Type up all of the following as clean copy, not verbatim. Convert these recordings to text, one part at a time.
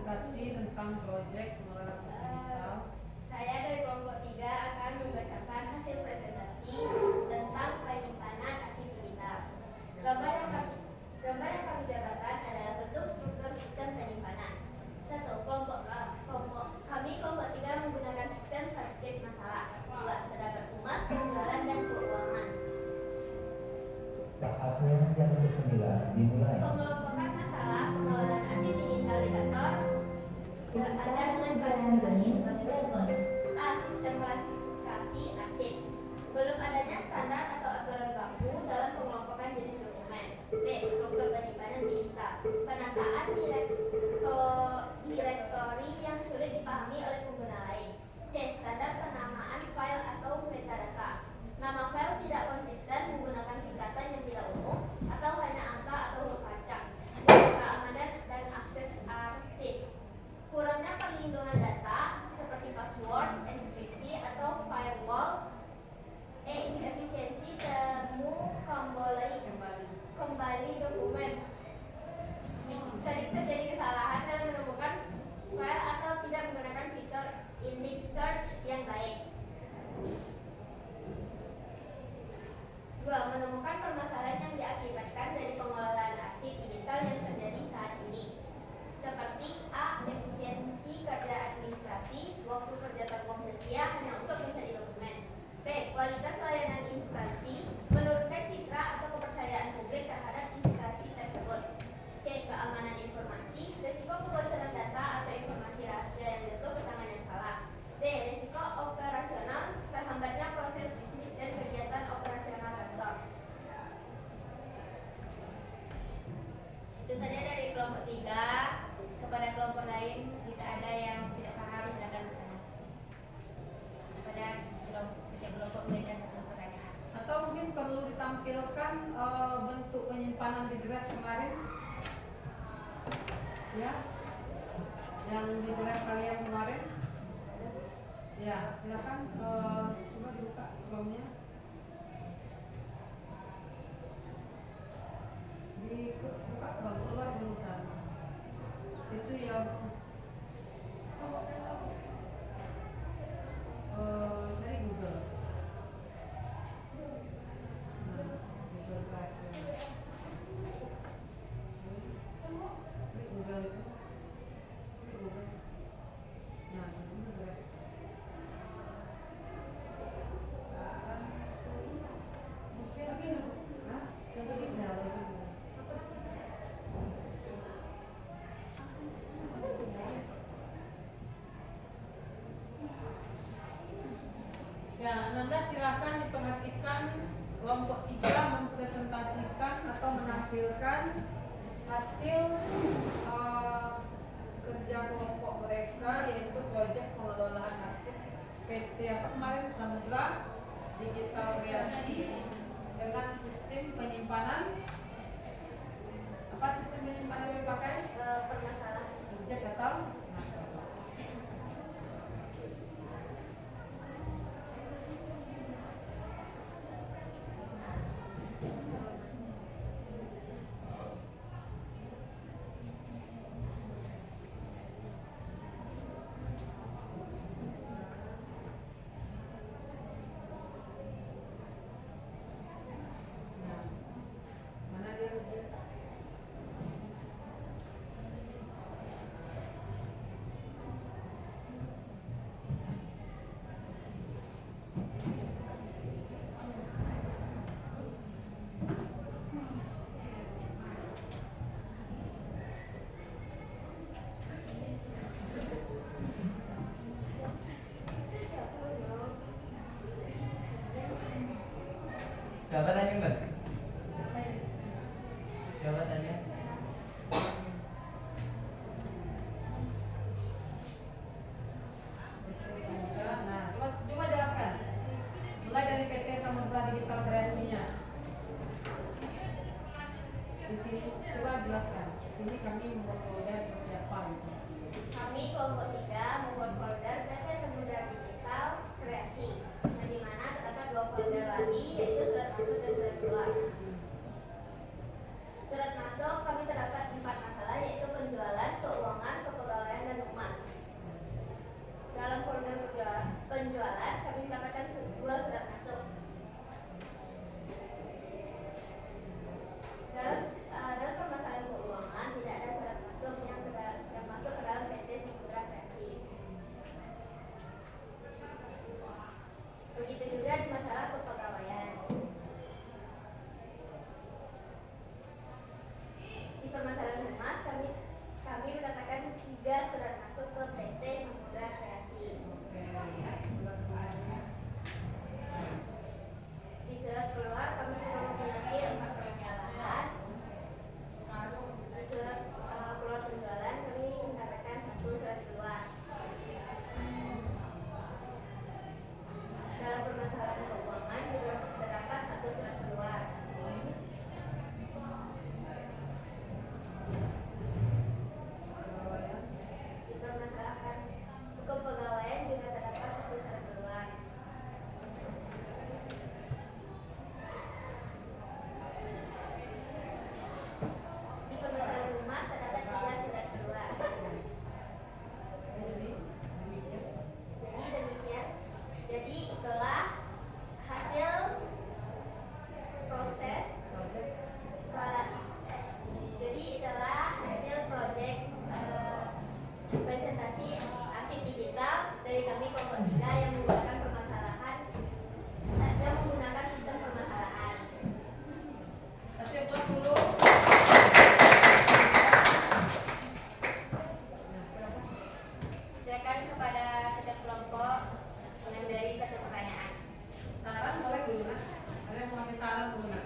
Presentasi tentang proyek pengelolaan digital. Saya dari kelompok 3 akan membacakan hasil presentasi tentang penyimpanan arsip digital. Gambar yang kami dapatkan adalah bentuk struktur sistem penyimpanan. 1. Kelompok 3 menggunakan sistem subjek masalah. 2. Terdapat humas, penjualan, dan keuangan. Saatnya jam 9 dimulai. Pengelompokan masalah pengelolaan arsip digital di kantor ada dengan klasifikasi sebagai berikut. A. Sistem klasifikasi arsip. Belum adanya standar atau aturan baku dalam pengelompokan jenis dokumen. B. Struktur penyimpanan digital. Penataan direktori yang sulit dipahami oleh pengguna lain. C. Standar penamaan file atau metadata. Nama file tidak konsisten menggunakan singkatan yang tidak umum atau hanya angka atau huruf acak. D. Keamanan dan akses arsip. Kurangnya perlindungan data seperti password, enkripsi, atau firewall. E. Efisiensi temu kembali dokumen. Sering terjadi kesalahan dalam menemukan file atau tidak menggunakan fitur index search yang baik. 2. Menemukan permasalahan yang diakibatkan dari pengelolaan arsip digital yang terjadi saat ini, seperti A. Efisiensi kerja administrasi, waktu kerja terbuang sia-sia hanya untuk mencari dokumen. B. Kualitas layanan instansi, menurunkan citra atau kepercayaan publik terhadap instansi tersebut. C. Keamanan informasi, risiko kebocoran data atau informasi rahasia yang jatuh ke tangan yang salah. D. Risiko operasional, terhambatnya proses bisnis dan kegiatan operasional kantor. Itu saja dari kelompok 3. Kepada kelompok lain, jika ada yang tidak paham, silakan bertanya. Kepada setiap kelompok memberikan satu pertanyaan. Atau mungkin perlu ditampilkan bentuk penyimpanan di drive kemarin, ya, yang di drive kalian kemarin. Ya, silakan coba dibuka Chrome-nya. Dibuka Chrome, keluar dulu sana. Itu yang cari Google. Google Drive. Google itu. Google. Nah, ini Drive. Ya, Nanda silahkan diperhatikan kelompok 3 mempresentasikan atau menampilkan hasil kerja kelompok mereka, yaitu proyek pengelolaan arsip PT kemarin Samudra Digital Kreasi dengan sistem penyimpanan. Apa sistem penyimpanan yang dipakai? Permasalahan Subjek atau masalah. Mana dia? Siapa tanya Mbak? Siapa tanya? Nah, coba jelaskan. Mulai dari PT Samudra Digital Kreasinya. Di sini coba jelaskan. Di sini kami membuat folder seperti apa gitu. Kami kelompok 3 membuat folder PT Samudra Digital Kreasi, yang dimana terdapat 2 folder lagi, yaitu surat masuk dan surat keluar. Surat masuk kami terdapat 4 masalah, yaitu penjualan, keuangan, kepegawaian, dan humas. Dalam folder penjualan kami mendapatkan 2 surat masuk. Dalam permasalahan keuangan tidak ada surat masuk yang masuk ke dalam PT Samudra Kreasi. Begitu juga di masalah kepegawaian. Di permasalahan humas kami mendapatkan 3 surat masuk ke PT Samudra Kreasi. Di surat keluar kami juga memiliki 4 permasalahan. Di surat keluar penjualan kami mendapatkan 1 surat keluar. Dalam permasalahan keuangan juga terdapat 1 surat keluar. Di permasalahan kepegawaian juga terdapat 1 surat keluar. Di permasalahan humas terdapat 3 surat keluar. Jadi itulah hasil proses. Jadi itulah hasil proyek presentasi arsip digital dari kami kelompok 3 yang menggunakan sistem permasalahan. Kasih aplaus dulu. Silakan kepada setiap kelompok yang dari 1 pertanyaan. Saran boleh dulu nak. Ada yang mau kasih saran dulu nak.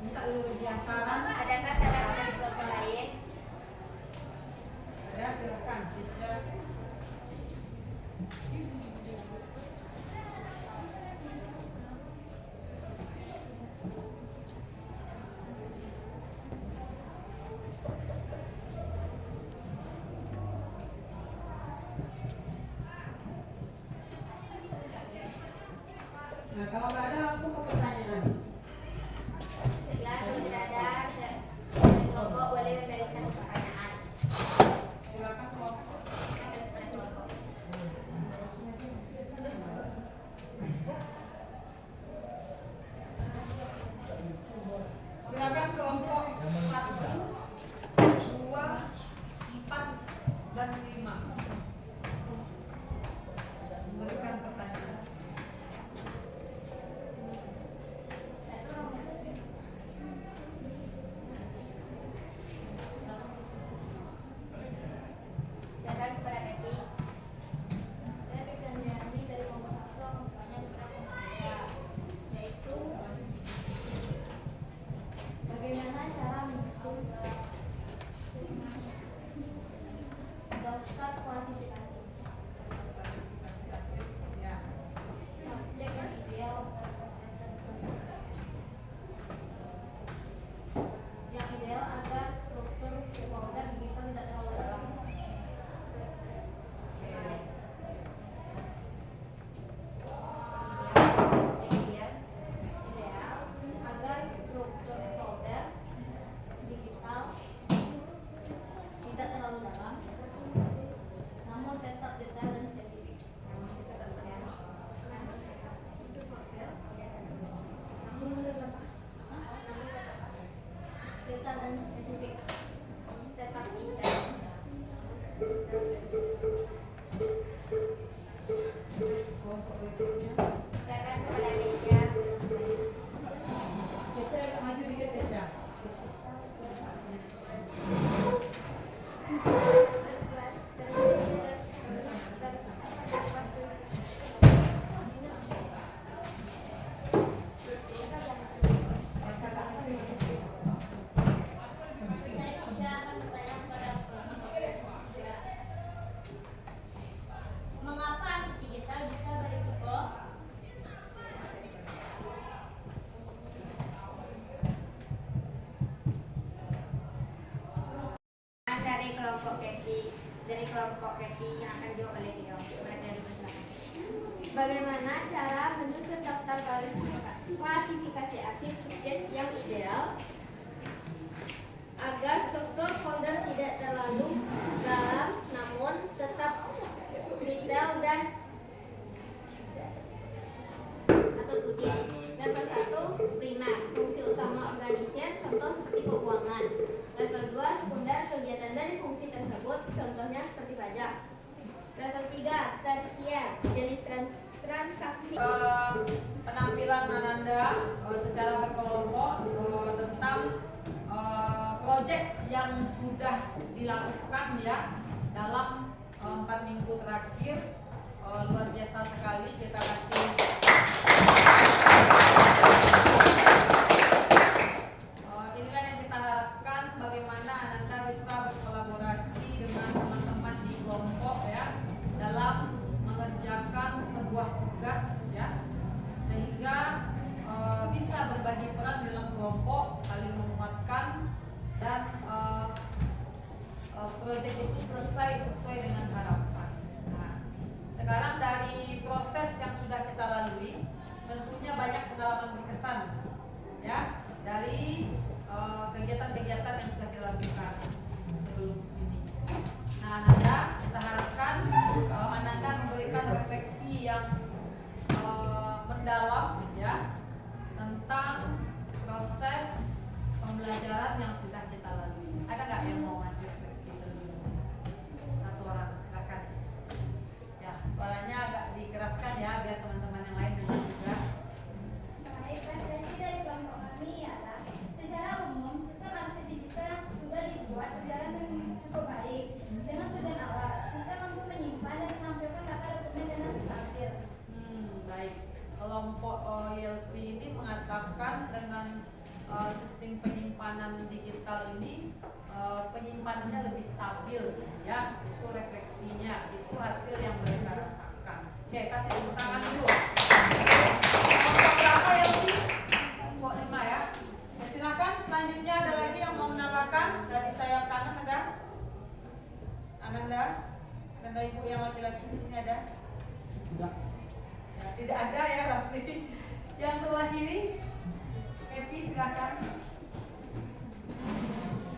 Minta dulu yang saran. Adakah saran dari kelompok lain? Ada, silakan. Sisha. Nah, kalau nggak ada langsung ke pertanyaan. Baiklah, kalau tidak ada kelompok boleh memberi 1 pertanyaan. Silakan kelompok. Kepada kelompok. Silakan kelompok 1, 2, 4, dan 5. Memberikan pertanyaan. Silakan kepada Betty. Saya Vivian dari kelompok 1 mau bertanya kepada kelompok 3, yaitu bagaimana cara menyusun daftar klasifikasi Ya. objek yang ideal agar struktur folder digital tidak terlalu dalam. Ideal agar struktur folder digital tidak terlalu dalam, namun tetap detail dan spesifik. Detail dan spesifik. Tetap detail. Kelompok berikutnya. Silakan kepada Keisha. Kesha, maju dikit Kesha. dari kelompok Kevi yang akan jawab oleh Tio. Mereka dipersilakan. Bagaimana cara menyusun daftar klasifikasi arsip subjek yang ideal agar struktur folder tidak terlalu dalam namun tetap detail dan atau tuti. Level 1 primer, fungsi utama organisir, contoh seperti keuangan. Level 2 sekunder, kegiatan dari fungsi tersebut, contohnya seperti pajak. Level 3 tersier, jenis transaksi. Penampilan Ananda secara berkelompok tentang proyek yang sudah dilakukan ya dalam 4 minggu terakhir. Luar biasa sekali, kita kasih inilah yang kita harapkan, bagaimana Ananda bisa berkolaborasi dengan teman-teman di kelompok ya dalam mengerjakan sebuah tugas ya, sehingga bisa berbagi peran dalam kelompok, saling menguatkan dan proyek itu selesai sesuai dengan harapan. Nah, sekarang dari proses yang sudah kita lalui, tentunya banyak pengalaman berkesan ya dari kegiatan-kegiatan yang sudah dilakukan sebelum ini. Nah, Ananda, kita harapkan Ananda memberikan refleksi yang mendalam ya tentang proses pembelajaran yang sudah kita lalui. Ada nggak yang mau ngasih refleksi dulu? Satu orang, silakan. Ya, suaranya agak dikeraskan ya biar teman-teman yang lain dengar juga. Baik, referensi dari kelompok kami ialah secara umum sistem arsip digital yang sudah dibuat berjalan dengan cukup baik. Dengan tujuan awal, sistem mampu menyimpan dan menampilkan data dokumen dengan stabil. Baik. Kelompok YLC ini mengatakan dengan sistem penyimpanan digital ini penyimpanannya lebih stabil ya, itu refleksinya, itu hasil yang mereka rasakan. Oke, kasih tepuk tangan dulu. Kelompok berapa YLC? Kelompok 5 ya. Ya, silakan, selanjutnya ada lagi yang mau menambahkan dari sayap kanan ada? Ananda ibu yang laki-laki di sini ada? Tidak. Ya, tidak ada ya Rafli. Yang sebelah kiri, Evi silakan.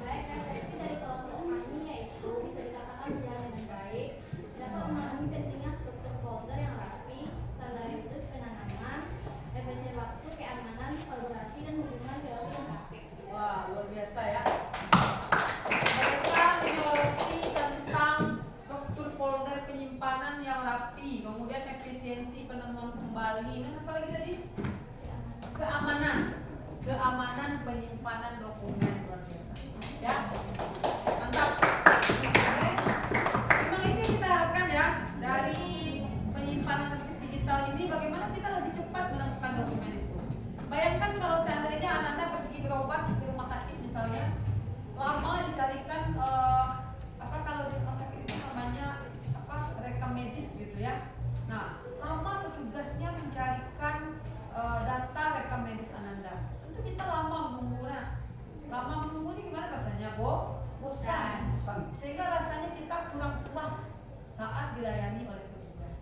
Baik, referensi dari kelompok kami yaitu bisa dikatakan berjalan dengan baik, dapat memahami pentingnya struktur folder yang rapi, standaritas penanaman, efisien waktu, keamanan, kolaborasi, dan hubungan teori dan praktik. Wah, luar biasa ya. Mereka menyoroti tentang struktur folder penyimpanan yang rapi, kemudian efisiensi penemuan kembali, dan apa lagi tadi? Keamanan penyimpanan dokumen, luar biasa. Ya, mantap. Oke. Memang ini kita harapkan ya dari penyimpanan arsip digital ini, bagaimana kita lebih cepat menemukan dokumen itu. Bayangkan kalau seandainya Ananda pergi berobat di rumah sakit misalnya, lama dicarikan kalau di rumah sakit itu namanya rekam medis gitu ya. Nah, lama petugasnya mencarikan data rekam medis Ananda. Tentu kita lama menunggunya. Lama menunggu ini gimana rasanya, bosan. Sehingga rasanya kita kurang puas saat dilayani oleh petugas.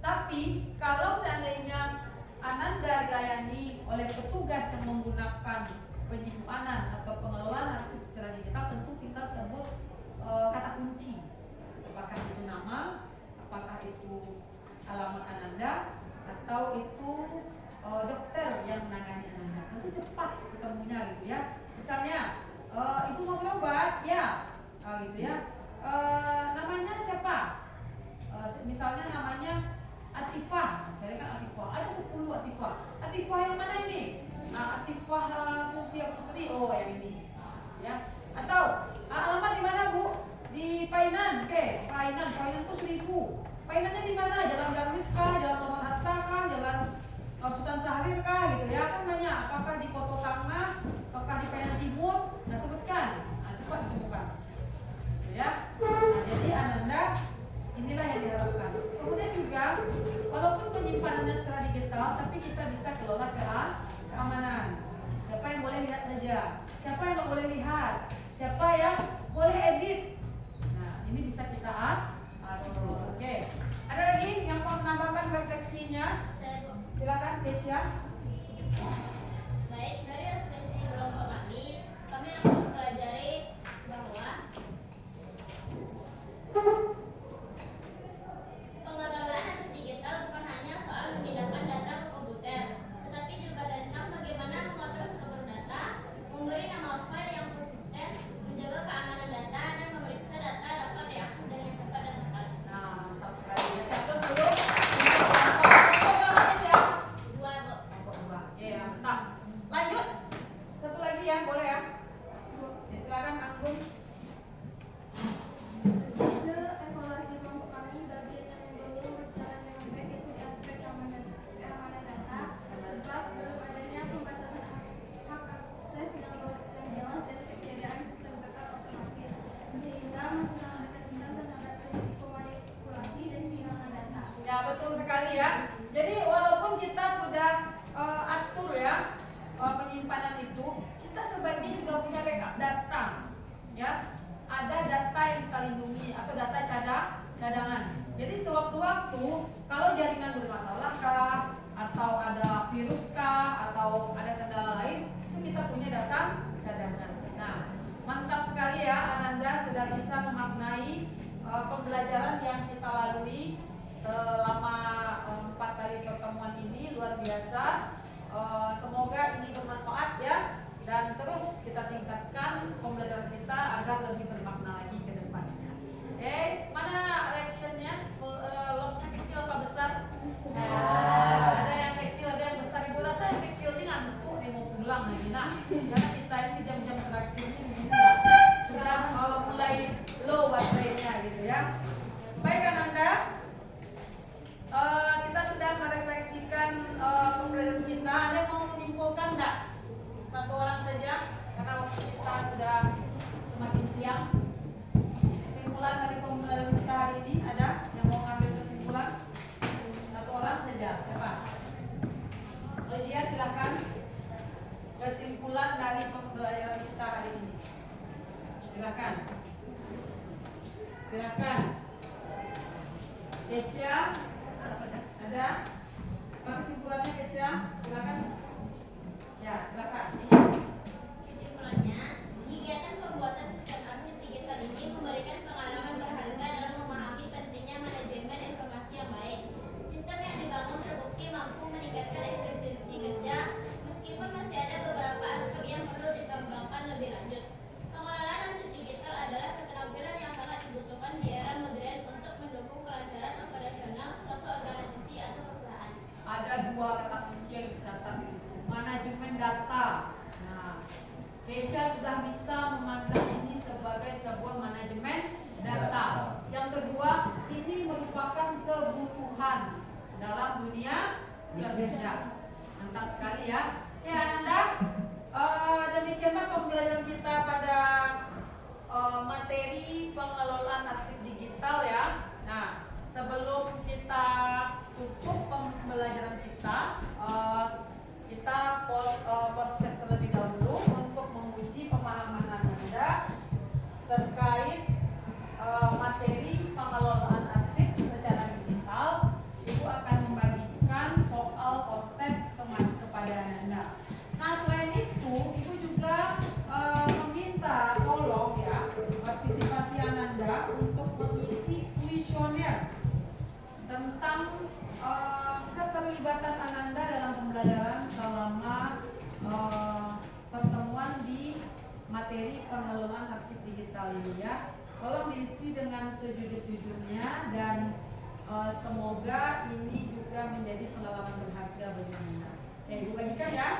Tapi kalau seandainya Ananda dilayani oleh petugas yang menggunakan penyimpanan atau pengelolaan arsip secara digital, tentu tinggal sebut kata kunci. Apakah itu nama, apakah itu alamat Ananda, atau itu dokter yang menangani Ananda. Tentu cepat ketemunya gitu ya. Misalnya, ibu mau berobat, ya, gitu ya. Namanya siapa? Misalnya namanya Atifah, carikan Atifah. Ada 10 Atifah. Atifah yang mana ini? Atifah Sofia Putri. Oh, yang ini. Ya. Atau alamat di mana, Bu? Di Painan. Oke, Painan itu 1000. Painannya di mana? Jalan Darwis kah? Jalan Muhammad Hatta kah? Jalan Sultan Syahrir kah? Gitu ya. Kan banyak. Apakah di Koto Tengah? Apakah di Painan Timur? Nah, sebutkan. Nah, cepat ditemukan. Ya. Nah, jadi Ananda, inilah yang diharapkan. Kemudian juga, walaupun penyimpanannya secara digital, tapi kita bisa kelola keamanan. Siapa yang boleh lihat saja? Siapa yang tidak boleh lihat? Siapa yang boleh edit? Nah, ini bisa kita Silakan Kesia. Baik, dari refleksi kelompok kami akan mempelajari bahwa pengelolaan aset digital bukan hanya soal memindahkan data ke komputer, tetapi juga tentang bagaimana mengatur struktur data, memberi nama file yang konsisten, menjaga keamanan data, dan memeriksa data dapat diakses dengan cepat dan tepat. Nah, mantap sekali. Satu dulu. Kelompok berapa Kesia? Dua, Bu. Kelompok 2. Oke, mantap. Lanjut. Satu lagi ya, boleh ya? Ya, silakan Anggun. Hasil evaluasi kelompok kami bagian yang belum berjalan dengan baik itu di aspek keamanan data, sebab belum adanya pembatasan hak akses yang jelas dan ketiadaan sistem backup otomatis, sehingga masih sangat rentan terhadap risiko manipulasi dan kehilangan data. Ya, betul sekali ya. Jadi walaupun kita sudah atur ya penyimpanan itu, kita sebaiknya juga punya backup data. Ya, ada data yang kita lindungi atau data cadangan. Jadi sewaktu-waktu kalau jaringan bermasalah kah, atau ada virus kah, atau ada kendala lain, itu kita punya data cadangan. Nah, mantap sekali ya Ananda sudah bisa memaknai pembelajaran yang kita lalui selama 4 kali pertemuan ini. Luar biasa. Semoga ini bermanfaat ya, dan terus kita tingkatkan pembelajaran kita agar lebih bermakna lagi ke depannya. Oke, mana reactionnya? Love-nya kecil apa besar? Ada yang kecil, ada yang besar. Ibu rasa yang kecil ini ngantuk nih mau pulang lagi. Nah, karena kita ini jam-jam terakhir ini begini lah. Sudah mulai low baterainya gitu ya. Baik Ananda, kita sudah merefleksikan pembelajaran kita. Ada yang mau menyimpulkan enggak? Satu orang saja, karena waktu kita sudah semakin siang. Kesimpulan dari pembelajaran kita hari ini ada yang mau ngambil kesimpulan? Satu orang saja, siapa? Lojia silakan. Kesimpulan dari pembelajaran kita hari ini. Silakan. Silakan. Kesia, ada? Apa kesimpulannya Kesia? Silakan. Ya, silakan. Kesimpulannya, kegiatan pembuatan sistem arsip digital ini memberikan pengalaman berharga dalam memahami pentingnya manajemen informasi yang baik. Sistem yang dibangun terbukti mampu meningkatkan efisiensi kerja, meskipun masih ada beberapa aspek yang perlu dikembangkan lebih lanjut. Pengelolaan arsip digital adalah keterampilan yang sangat dibutuhkan di era modern untuk mendukung kelancaran operasional suatu organisasi atau perusahaan. Ada dua kata kunci yang dicatat di situ. Manajemen data. Nah, Kesia sudah bisa memandang ini sebagai sebuah manajemen data. Yang kedua, ini merupakan kebutuhan dalam dunia kerja. Mantap sekali ya. Ya Ananda, demikianlah pembelajaran kita pada materi pengelolaan arsip digital ya. Nah, sebelum kita tutup pembelajaran kita, kita post test terlebih dahulu untuk menguji pemahaman Anda terkait materi pengelolaan arsip secara digital. Ibu akan membagikan soal post test kepada Anda. Nah, selain itu, Ibu juga meminta tolong ya partisipasi Anda untuk mengisi kuesioner tentang keterlibatan Ananda dalam pembelajaran selama pertemuan di materi pengelolaan arsip digital ini ya. Tolong diisi dengan sejujur-jujurnya dan semoga ini juga menjadi pengalaman berharga bagi Anda. Ibu bagikan ya.